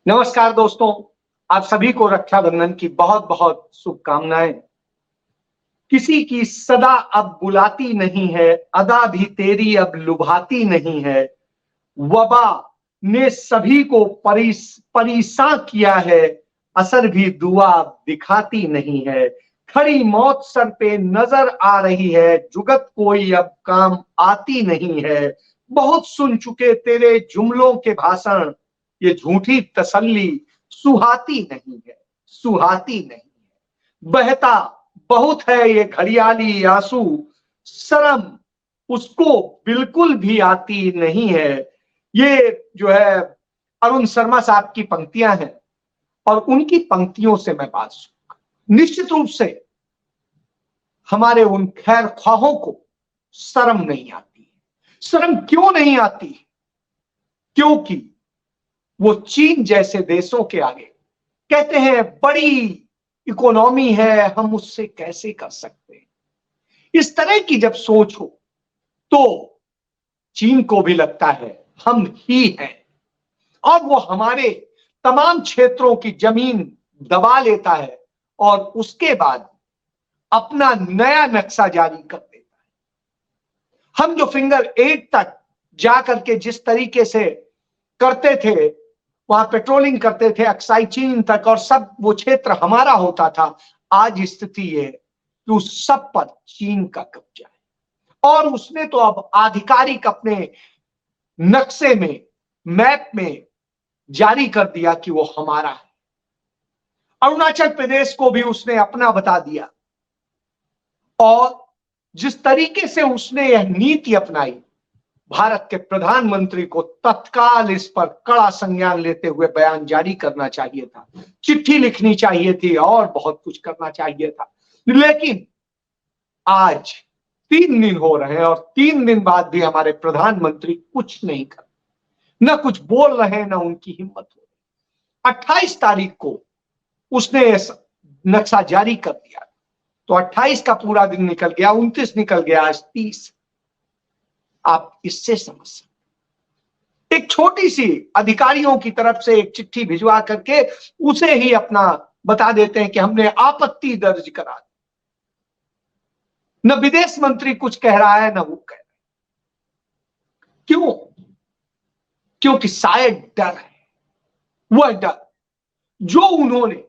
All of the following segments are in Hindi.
नमस्कार दोस्तों, आप सभी को रक्षाबंधन की बहुत बहुत शुभकामनाएं। किसी की सदा अब बुलाती नहीं है, अदा भी तेरी अब लुभाती नहीं है। वबा ने सभी को परेशान किया है, असर भी दुआ दिखाती नहीं है। खड़ी मौत सर पे नजर आ रही है, जुगत कोई अब काम आती नहीं है। बहुत सुन चुके तेरे जुमलों के भाषण, ये झूठी तसल्ली सुहाती नहीं है, सुहाती नहीं है। बहता बहुत है ये घड़ियाली आंसू, शर्म उसको बिल्कुल भी आती नहीं है। ये जो है अरुण शर्मा साहब की पंक्तियां हैं और उनकी पंक्तियों से मैं बात सुनूंगा। निश्चित रूप से हमारे उन खैर ख्वाहों को शर्म नहीं आती है। शर्म क्यों नहीं आती? क्योंकि वो चीन जैसे देशों के आगे कहते हैं बड़ी इकोनॉमी है, हम उससे कैसे कर सकते हैं। इस तरह की जब सोच हो तो चीन को भी लगता है हम ही हैं और वो हमारे तमाम क्षेत्रों की जमीन दबा लेता है और उसके बाद अपना नया नक्शा जारी कर देता है। हम जो फिंगर 8 तक जाकर के जिस तरीके से करते थे, वहां पेट्रोलिंग करते थे अक्साई चीन तक और सब वो क्षेत्र हमारा होता था, आज स्थिति ये है कि उस सब पर चीन का कब्जा है और उसने तो अब आधिकारिक अपने नक्शे में, मैप में जारी कर दिया कि वो हमारा है। अरुणाचल प्रदेश को भी उसने अपना बता दिया और जिस तरीके से उसने यह नीति अपनाई, भारत के प्रधानमंत्री को तत्काल इस पर कड़ा संज्ञान लेते हुए बयान जारी करना चाहिए था, चिट्ठी लिखनी चाहिए थी और बहुत कुछ करना चाहिए था। लेकिन आज 3 दिन हो रहे हैं और 3 दिन बाद भी हमारे प्रधानमंत्री कुछ नहीं कर, न कुछ बोल रहे हैं, न उनकी हिम्मत हो रही। 28 तारीख को उसने नक्शा जारी कर दिया तो 28 का पूरा दिन निकल गया, 29 निकल गया, आज 30। आप इससे समझ सकते, एक छोटी सी अधिकारियों की तरफ से एक चिट्ठी भिजवा करके उसे ही अपना बता देते हैं कि हमने आपत्ति दर्ज करा दी। न विदेश मंत्री कुछ कह रहा है न वो कह रहा है। क्यों? क्योंकि शायद डर है, वह डर जो उन्होंने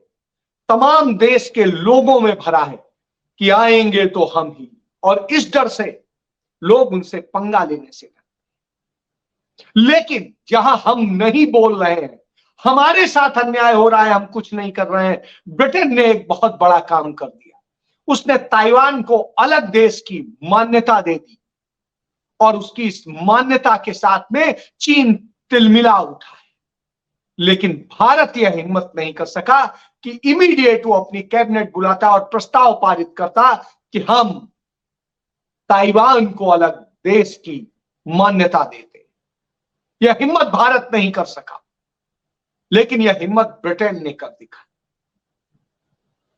तमाम देश के लोगों में भरा है कि आएंगे तो हम ही, और इस डर से लोग उनसे पंगा लेने से डरते। लेकिन जहां हम नहीं बोल रहे हैं, हमारे साथ अन्याय हो रहा है, हम कुछ नहीं कर रहे हैं, ब्रिटेन ने एक बहुत बड़ा काम कर दिया। उसने ताइवान को अलग देश की मान्यता दे दी और उसकी इस मान्यता के साथ में चीन तिलमिला उठा है। लेकिन भारत यह हिम्मत नहीं कर सका कि इमीडिएट वो अपनी कैबिनेट बुलाता और प्रस्ताव पारित करता कि हम ताइवान को अलग देश की मान्यता देते। यह हिम्मत भारत नहीं कर सका, लेकिन यह हिम्मत ब्रिटेन ने कर दिखा।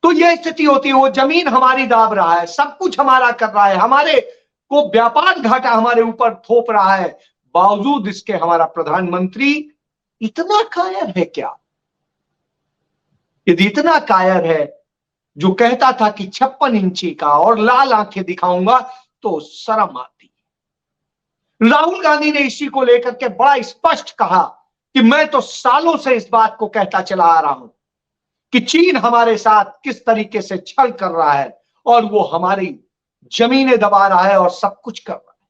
तो यह स्थिति होती है, वो जमीन हमारी दाब रहा है, सब कुछ हमारा कर रहा है, हमारे को व्यापार घाटा हमारे ऊपर थोप रहा है, बावजूद इसके हमारा प्रधानमंत्री इतना कायर है क्या? यदि इतना कायर है, जो कहता था कि 56 इंची का और लाल आंखें दिखाऊंगा, तो शर्म आती। राहुल गांधी ने इसी को लेकर के बड़ा स्पष्ट कहा कि मैं तो सालों से इस बात को कहता चला आ रहा हूं कि चीन हमारे साथ किस तरीके से छल कर रहा है और वो हमारी जमीनें दबा रहा है और सब कुछ कर रहा है।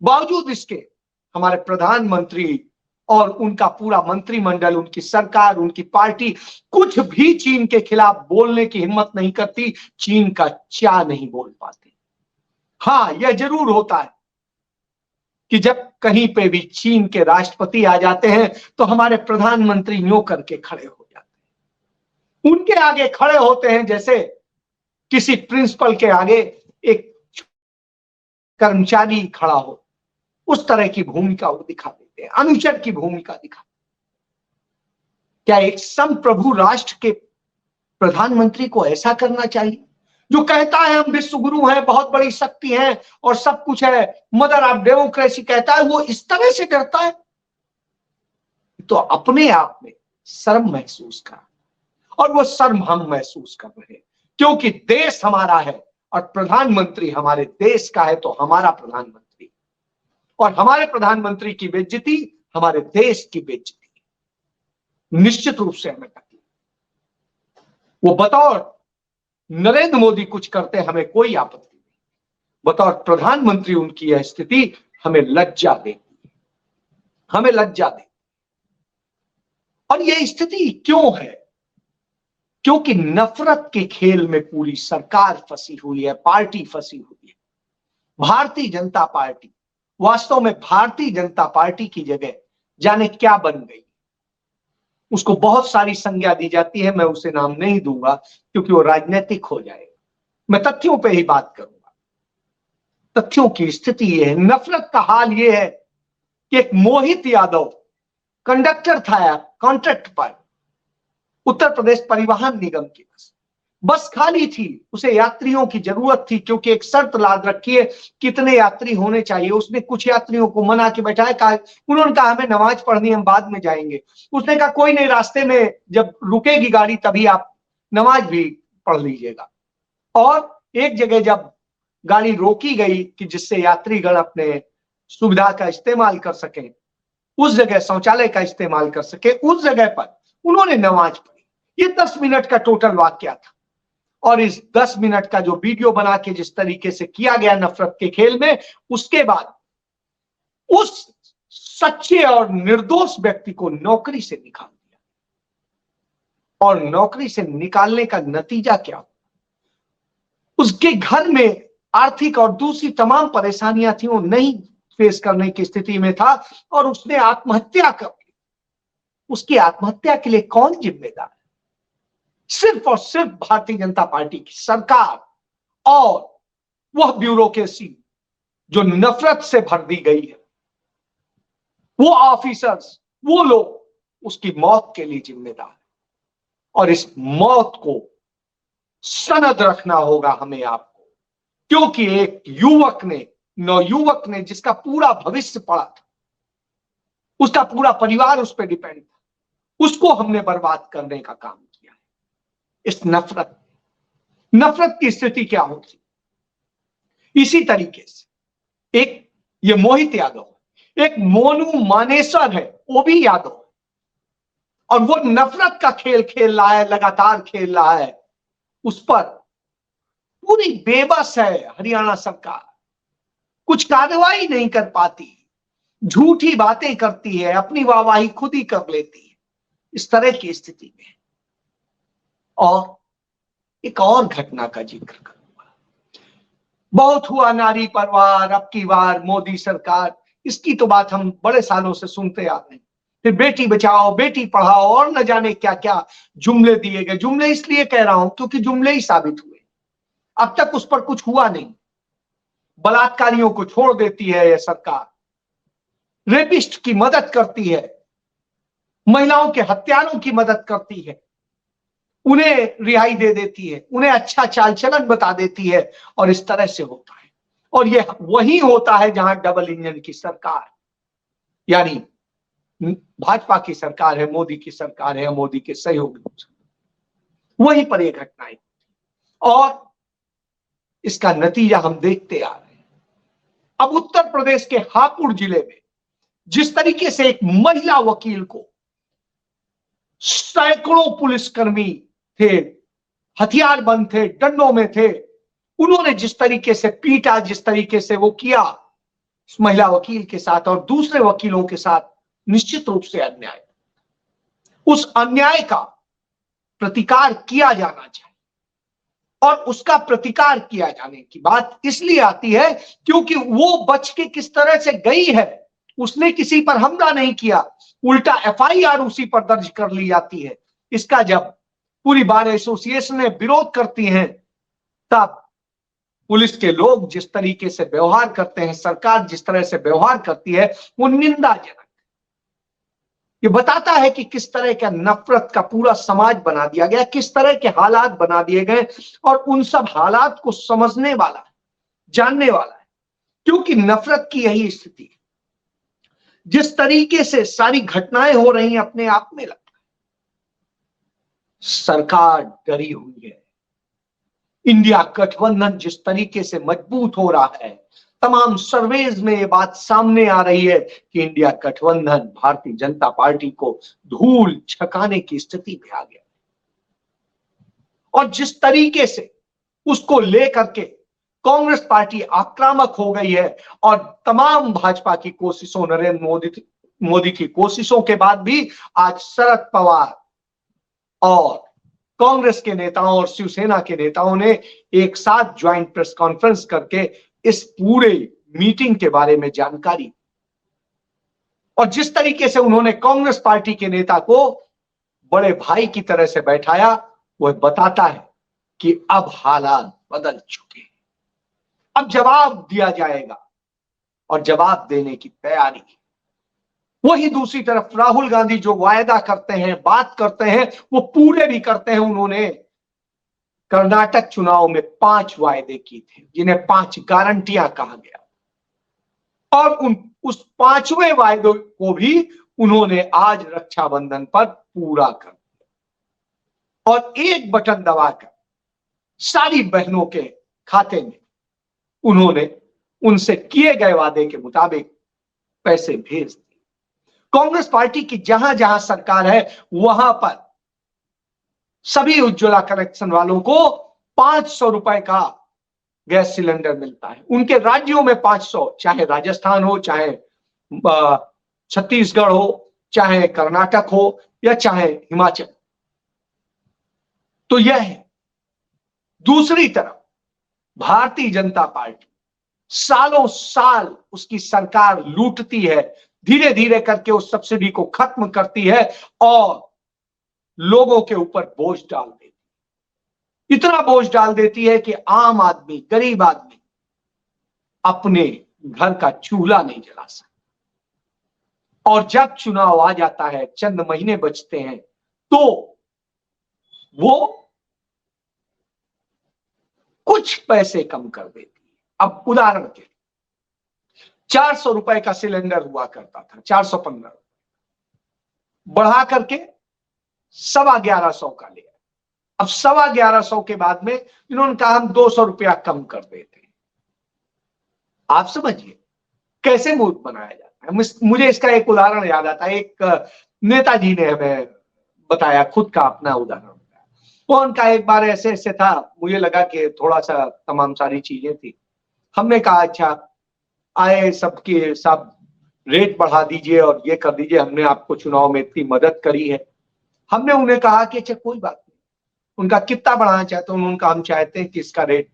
बावजूद इसके हमारे प्रधानमंत्री और उनका पूरा मंत्रिमंडल, उनकी सरकार, उनकी पार्टी कुछ भी चीन के खिलाफ बोलने की हिम्मत नहीं करती, चीन का चा नहीं बोल पाते। हाँ, यह जरूर होता है कि जब कहीं पे भी चीन के राष्ट्रपति आ जाते हैं तो हमारे प्रधानमंत्री यूं करके खड़े हो जाते हैं, उनके आगे खड़े होते हैं जैसे किसी प्रिंसिपल के आगे एक कर्मचारी खड़ा हो, उस तरह की भूमिका वो दिखा देते हैं, अनुचर की भूमिका दिखा। क्या एक संप्रभु राष्ट्र के प्रधानमंत्री को ऐसा करना चाहिए, जो कहता है हम विश्व गुरु हैं, बहुत बड़ी शक्ति है और सब कुछ है, मदर ऑफ डेमोक्रेसी कहता है, वो इस तरह से करता है? तो अपने आप में शर्म महसूस करा, और वो शर्म हम महसूस कर रहे हैं, क्योंकि देश हमारा है और प्रधानमंत्री हमारे देश का है, तो हमारा प्रधानमंत्री, और हमारे प्रधानमंत्री की बेइज्जती हमारे देश की बेइज्जती निश्चित रूप से हमें करनी। वो बतौर नरेंद्र मोदी कुछ करते हमें कोई आपत्ति नहीं, बतौर प्रधानमंत्री उनकी यह स्थिति हमें लज्जा देती, हमें लज्जा देती। और यह स्थिति क्यों है? क्योंकि नफरत के खेल में पूरी सरकार फंसी हुई है, पार्टी फंसी हुई है। भारतीय जनता पार्टी वास्तव में भारतीय जनता पार्टी की जगह जाने क्या बन गई। उसको बहुत सारी संज्ञा दी जाती है, मैं उसे नाम नहीं दूंगा क्योंकि वो राजनीतिक हो जाएगा। मैं तथ्यों पे ही बात करूंगा। तथ्यों की स्थिति ये है, नफरत का हाल ये है कि एक मोहित यादव कंडक्टर था कॉन्ट्रैक्ट पर उत्तर प्रदेश परिवहन निगम की बस खाली थी, उसे यात्रियों की जरूरत थी, क्योंकि एक शर्त लाद रखी है कितने यात्री होने चाहिए। उसने कुछ यात्रियों को मना के बैठाया, कहा उन्होंने कहा हमें नमाज पढ़नी, हम बाद में जाएंगे। उसने कहा कोई नहीं, रास्ते में जब रुकेगी गाड़ी तभी आप नमाज भी पढ़ लीजिएगा। और एक जगह जब गाड़ी रोकी गई कि जिससे यात्रीगण अपने सुविधा का इस्तेमाल कर सके, उस जगह शौचालय का इस्तेमाल कर सके, उस जगह पर उन्होंने नमाज पढ़ी। ये 10 मिनट का टोटल वाकया था, और इस 10 मिनट का जो वीडियो बना के जिस तरीके से किया गया नफरत के खेल में, उसके बाद उस सच्चे और निर्दोष व्यक्ति को नौकरी से निकाल दिया। और नौकरी से निकालने का नतीजा क्या? उसके घर में आर्थिक और दूसरी तमाम परेशानियां थी, वो नहीं फेस करने की स्थिति में था और उसने आत्महत्या कर ली। उसकी आत्महत्या के लिए कौन जिम्मेदार? सिर्फ और सिर्फ भारतीय जनता पार्टी की सरकार और वह ब्यूरोक्रेसी जो नफरत से भर दी गई है। वो ऑफिसर्स, वो लोग उसकी मौत के लिए जिम्मेदार है। और इस मौत को सनद रखना होगा हमें आपको, क्योंकि एक युवक ने, नवयुवक ने, जिसका पूरा भविष्य पड़ा था, उसका पूरा परिवार उस पर डिपेंड था, उसको हमने बर्बाद करने का काम किया है। इस नफरत की स्थिति क्या होती? इसी तरीके से एक ये मोहित यादव, एक मोनू मानेसर है, वो भी यादव है, और वो नफरत का खेल खेल रहा है, लगातार खेल रहा है। उस पर पूरी बेबस है हरियाणा सरकार, कुछ कार्रवाई नहीं कर पाती, झूठी बातें करती है, अपनी वाहवाही खुद ही कर लेती है। इस तरह की स्थिति में और एक और घटना का जिक्र करूंगा। बहुत हुआ नारी परवार, अब की बार मोदी सरकार, इसकी तो बात हम बड़े सालों से सुनते आ रहे हैं। फिर बेटी बचाओ, बेटी पढ़ाओ, और न जाने क्या क्या जुमले दिए गए। जुमले इसलिए कह रहा हूं क्योंकि जुमले ही साबित हुए, अब तक उस पर कुछ हुआ नहीं। बलात्कारियों को छोड़ देती है यह सरकार, रेपिस्ट की मदद करती है, महिलाओं के हत्यारों की मदद करती है, उन्हें रिहाई दे देती है, उन्हें अच्छा चाल चलन बता देती है, और इस तरह से होता है। और यह वही होता है जहां डबल इंजन की सरकार, यानी भाजपा की सरकार है, मोदी की सरकार है, मोदी के सहयोगी, वहीं पर यह घटनाएं, और इसका नतीजा हम देखते आ रहे हैं। अब उत्तर प्रदेश के हापुड़ जिले में जिस तरीके से एक महिला वकील को सैकड़ों पुलिसकर्मी थे, हथियार बंद थे, डंडों में थे, उन्होंने जिस तरीके से पीटा, जिस तरीके से वो किया उस महिला वकील के साथ और दूसरे वकीलों के साथ, निश्चित रूप से अन्याय। उस अन्याय का प्रतिकार किया जाना चाहिए, और उसका प्रतिकार किया जाने की बात इसलिए आती है क्योंकि वो बच के किस तरह से गई है। उसने किसी पर हमला नहीं किया, उल्टा एफआईआर उसी पर दर्ज कर ली जाती है। इसका जब पूरी बार एसोसिएशन विरोध करती हैं, तब पुलिस के लोग जिस तरीके से व्यवहार करते हैं, सरकार जिस तरह से व्यवहार करती है, वो निंदाजनक। ये बताता है कि किस तरह का नफरत का पूरा समाज बना दिया गया, किस तरह के हालात बना दिए गए, और उन सब हालात को समझने वाला, जानने वाला है, क्योंकि नफरत की यही स्थिति है। जिस तरीके से सारी घटनाएं हो रही हैं, अपने आप में लगता है सरकार डरी हुई है। इंडिया गठबंधन जिस तरीके से मजबूत हो रहा है, तमाम सर्वेज में ये बात सामने आ रही है कि इंडिया गठबंधन भारतीय जनता पार्टी को धूल झकाने की स्थिति में आ गया। और जिस तरीके से उसको लेकर के कांग्रेस पार्टी आक्रामक हो गई है, और तमाम भाजपा की कोशिशों, नरेंद्र मोदी की कोशिशों के बाद भी आज शरद पवार और कांग्रेस के नेताओं और शिवसेना के नेताओं ने एक साथ ज्वाइंट प्रेस कॉन्फ्रेंस करके इस पूरे मीटिंग के बारे में जानकारी, और जिस तरीके से उन्होंने कांग्रेस पार्टी के नेता को बड़े भाई की तरह से बैठाया, वह बताता है कि अब हालात बदल चुके हैं। अब जवाब दिया जाएगा और जवाब देने की तैयारी। वही दूसरी तरफ राहुल गांधी जो वायदा करते हैं, बात करते हैं, वो पूरे भी करते हैं। उन्होंने कर्नाटक चुनाव में 5 वायदे किए थे, जिन्हें 5 गारंटियां कहा गया, और उस 5वें वायदे को भी उन्होंने आज रक्षाबंधन पर पूरा कर दिया, और एक बटन दबाकर सारी बहनों के खाते में उन्होंने उनसे किए गए वादे के मुताबिक पैसे भेज दिए। कांग्रेस पार्टी की जहां जहां सरकार है, वहां पर सभी उज्ज्वला कनेक्शन वालों को 500 रुपए का गैस सिलेंडर मिलता है। उनके राज्यों में 500, चाहे राजस्थान हो, चाहे छत्तीसगढ़ हो, चाहे कर्नाटक हो, या चाहे हिमाचल। तो यह है। दूसरी तरफ भारतीय जनता पार्टी सालों साल उसकी सरकार लूटती है, धीरे धीरे करके उस सब्सिडी को खत्म करती है और लोगों के ऊपर बोझ डाल देती है। इतना बोझ डाल देती है कि आम आदमी, गरीब आदमी अपने घर का चूल्हा नहीं जला सकता। और जब चुनाव आ जाता है, चंद महीने बचते हैं, तो वो कुछ पैसे कम कर देती है। अब उदाहरण के लिए 400 रुपए का सिलेंडर हुआ करता था, 415 बढ़ा करके 1150 का लिया। अब 1150 के बाद में इन्होंने कहा हम 200 रुपया कम कर देते हैं। आप समझिए कैसे मूर्ख बनाया जाता है। मुझे इसका एक उदाहरण याद आता है। एक नेताजी ने हमें बताया, खुद का अपना उदाहरण बताया। वो उनका एक बार ऐसे ऐसे था, मुझे लगा कि थोड़ा सा तमाम सारी चीजें थी। हमने कहा अच्छा आए सबके सब रेट बढ़ा दीजिए और ये कर दीजिए, हमने आपको चुनाव में इतनी मदद करी है। हमने उन्हें कहा कि अच्छा कोई बात नहीं, उनका कितना बढ़ाना चाहते हैं। उन्होंने कहा हम चाहते हैं कि इसका रेट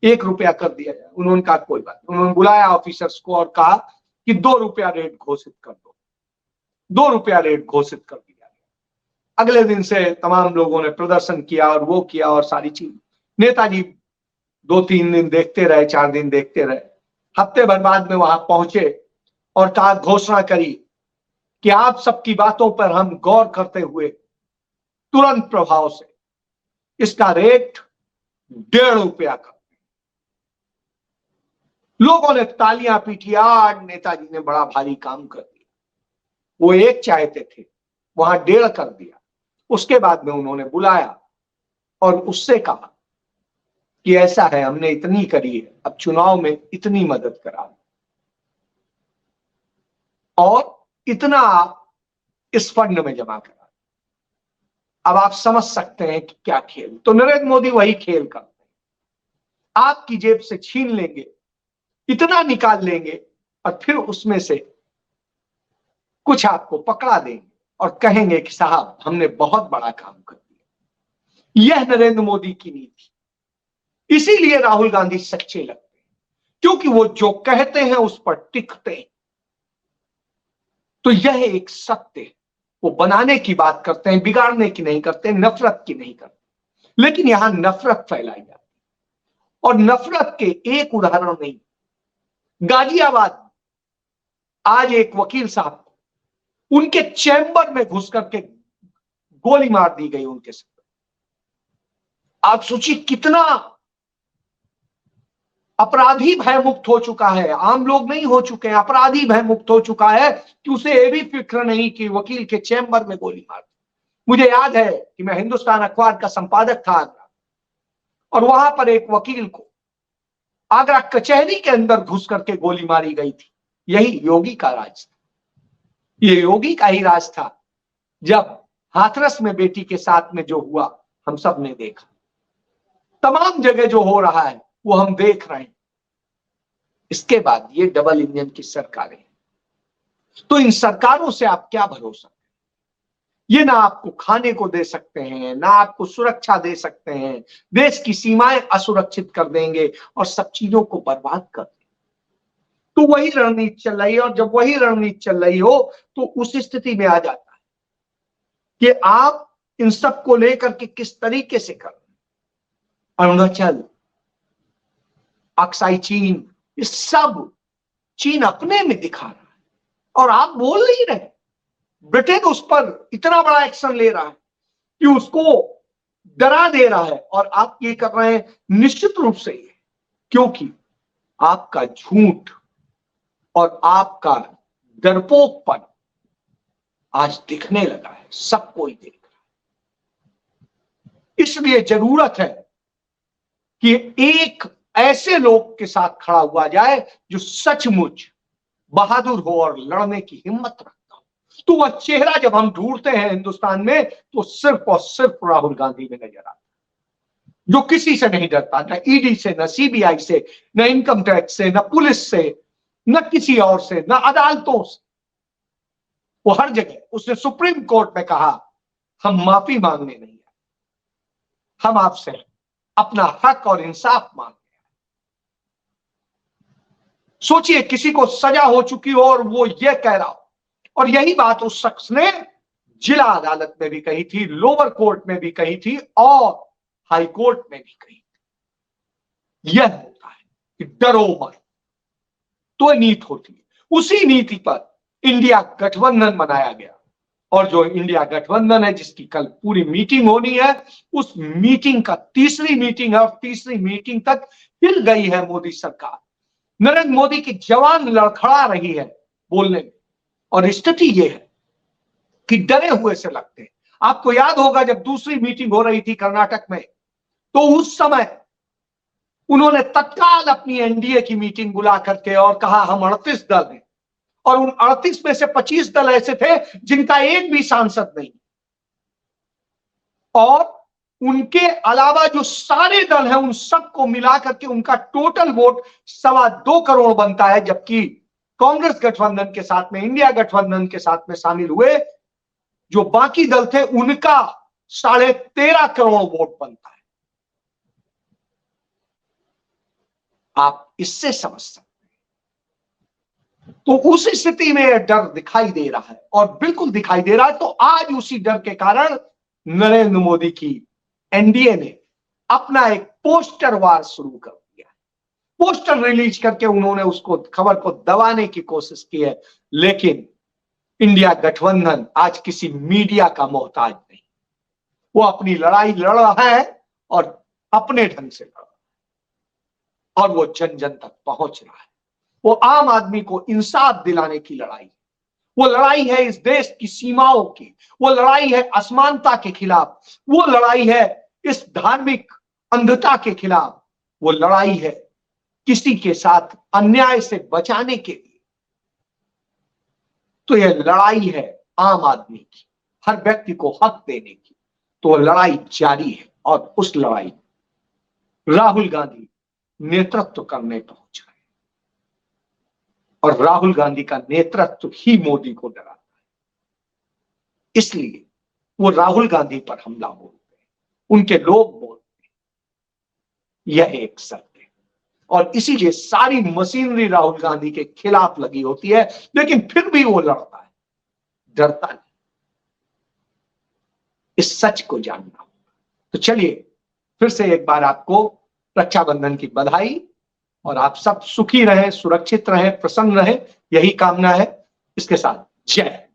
1 रुपया कर दिया जाए। उन्होंने कहा कोई बात नहीं। उन्होंने बुलाया ऑफिसर्स को और कहा कि 2 रुपया रेट घोषित कर दो। 2 रुपया रेट घोषित कर दिया गया। अगले दिन से तमाम लोगों ने प्रदर्शन किया और वो किया और सारी चीज। नेताजी 2-3 दिन देखते रहे, 4 दिन देखते रहे। हफ्ते भर बाद में वहां पहुंचे और कहा, घोषणा करी कि आप सबकी बातों पर हम गौर करते हुए तुरंत प्रभाव से इसका रेट 1.5 रुपया कर। लोगों ने तालियां पीटी। आज नेताजी ने बड़ा भारी काम कर दिया। वो 1 चाहते थे, वहां 1.5 कर दिया। उसके बाद में उन्होंने बुलाया और उससे कहा कि ऐसा है, हमने इतनी करी है, अब चुनाव में इतनी मदद करा और इतना इस फंड में जमा करा। अब आप समझ सकते हैं कि क्या खेल। तो नरेंद्र मोदी वही खेल करते हैं। आपकी जेब से छीन लेंगे, इतना निकाल लेंगे और फिर उसमें से कुछ आपको पकड़ा देंगे और कहेंगे कि साहब हमने बहुत बड़ा काम कर दिया। यह नरेंद्र मोदी की नीति। इसीलिए राहुल गांधी सच्चे लगते हैं, क्योंकि वो जो कहते हैं उस पर टिकते हैं। तो यह एक सत्य है। वो बनाने की बात करते हैं, बिगाड़ने की नहीं करते, नफरत की नहीं करते। लेकिन यहां नफरत फैलाई जाती है, और नफरत के एक उदाहरण नहीं। गाजियाबाद आज एक वकील साहब उनके चैम्बर में घुस करके गोली मार दी गई उनके सर। आप सोचिए कितना अपराधी भयमुक्त हो चुका है। आम लोग नहीं हो चुके हैं, अपराधी भयमुक्त हो चुका है कि उसे ये भी फिक्र नहीं कि वकील के चैम्बर में गोली मार दी। मुझे याद है कि मैं हिंदुस्तान अखबार का संपादक था आगरा, और वहां पर एक वकील को आगरा कचहरी के अंदर घुस करके गोली मारी गई थी। यही योगी का राज था, ये योगी का ही राज था। जब हाथरस में बेटी के साथ में जो हुआ हम सब ने देखा, तमाम जगह जो हो रहा है वो हम देख रहे हैं। इसके बाद ये डबल इंजन की सरकारें, तो इन सरकारों से आप क्या भरोसा? ये ना आपको खाने को दे सकते हैं, ना आपको सुरक्षा दे सकते हैं, देश की सीमाएं असुरक्षित कर देंगे और सब चीजों को बर्बाद कर देंगे। तो वही रणनीति चल रही है, और जब वही रणनीति चल रही हो तो उस स्थिति में आ जाता है कि आप इन सब को लेकर के किस तरीके से कर, अरुणाचल, अक्साई चीन, ये सब चीन अपने में दिखा रहा है और आप बोल नहीं रहे। ब्रिटेन उस पर इतना बड़ा एक्शन ले रहा है कि उसको डरा दे रहा है, और आप ये कर रहे हैं निश्चित रूप से ये, क्योंकि आपका झूठ और आपका डरपोकपन आज दिखने लगा है, सब कोई देख रहा है। इसलिए जरूरत है कि एक ऐसे लोग के साथ खड़ा हुआ जाए जो सचमुच बहादुर हो और लड़ने की हिम्मत रखता हो। तो वह चेहरा जब हम ढूंढते हैं हिंदुस्तान में, तो सिर्फ और सिर्फ राहुल गांधी में नजर आता है, जो किसी से नहीं डरता, न ईडी से, न सीबीआई से, न इनकम टैक्स से, न पुलिस से, न किसी और से, न अदालतों से। वो हर जगह, उसने सुप्रीम कोर्ट में कहा हम माफी मांगने नहीं आए, हम आपसे अपना हक और इंसाफ मांग। सोचिए किसी को सजा हो चुकी हो और वो ये कह रहा हो, और यही बात उस शख्स ने जिला अदालत में भी कही थी, लोअर कोर्ट में भी कही थी और हाई कोर्ट में भी कही थी। यह होता है कि डरो मत, तो नीति होती है। उसी नीति पर इंडिया गठबंधन बनाया गया, और जो इंडिया गठबंधन है जिसकी कल पूरी मीटिंग होनी है, उस मीटिंग का तीसरी मीटिंग है, और तीसरी मीटिंग तक हिल गई है मोदी सरकार। नरेंद्र मोदी की जवान लड़खड़ा रही है बोलने में, और स्थिति यह है कि डरे हुए से लगते हैं। आपको याद होगा जब दूसरी मीटिंग हो रही थी कर्नाटक में, तो उस समय उन्होंने तत्काल अपनी एनडीए की मीटिंग बुला करके और कहा हम 38 दल हैं, और उन 38 में से 25 दल ऐसे थे जिनका एक भी सांसद नहीं, और उनके अलावा जो सारे दल हैं उन सबको मिलाकर के उनका टोटल वोट 2.25 करोड़ बनता है, जबकि कांग्रेस गठबंधन के साथ में, इंडिया गठबंधन के साथ में शामिल हुए जो बाकी दल थे उनका 13.5 करोड़ वोट बनता है। आप इससे समझ सकते हैं। तो उस स्थिति में यह डर दिखाई दे रहा है, और बिल्कुल दिखाई दे रहा है। तो आज उसी डर के कारण नरेंद्र मोदी की एनडीए ने अपना एक पोस्टर वार शुरू कर दिया है। पोस्टर रिलीज करके उन्होंने उसको, खबर को दबाने की कोशिश की है, लेकिन इंडिया गठबंधन आज किसी मीडिया का मोहताज नहीं। वो अपनी लड़ाई लड़ रहा है और अपने ढंग से लड़ रहा है, और वो जन जन तक पहुंच रहा है। वो आम आदमी को इंसाफ दिलाने की लड़ाई, वो लड़ाई है इस देश की सीमाओं की, वो लड़ाई है असमानता के खिलाफ, वो लड़ाई है इस धार्मिक अंधता के खिलाफ, वो लड़ाई है किसी के साथ अन्याय से बचाने के लिए। तो यह लड़ाई है आम आदमी की, हर व्यक्ति को हक देने की। तो लड़ाई जारी है, और उस लड़ाई राहुल गांधी नेतृत्व करने पहुंच रहे हैं, और राहुल गांधी का नेतृत्व ही मोदी को डराता है। इसलिए वो राहुल गांधी पर हमला बोलते हैं, उनके लोग बोलते हैं, यह एक सत्य है। और इसीलिए सारी मशीनरी राहुल गांधी के खिलाफ लगी होती है, लेकिन फिर भी वो लड़ता है, डरता नहीं। इस सच को जानना होगा। तो चलिए फिर से एक बार आपको रक्षाबंधन की बधाई, और आप सब सुखी रहें, सुरक्षित रहें, प्रसन्न रहें, यही कामना है। इसके साथ जय।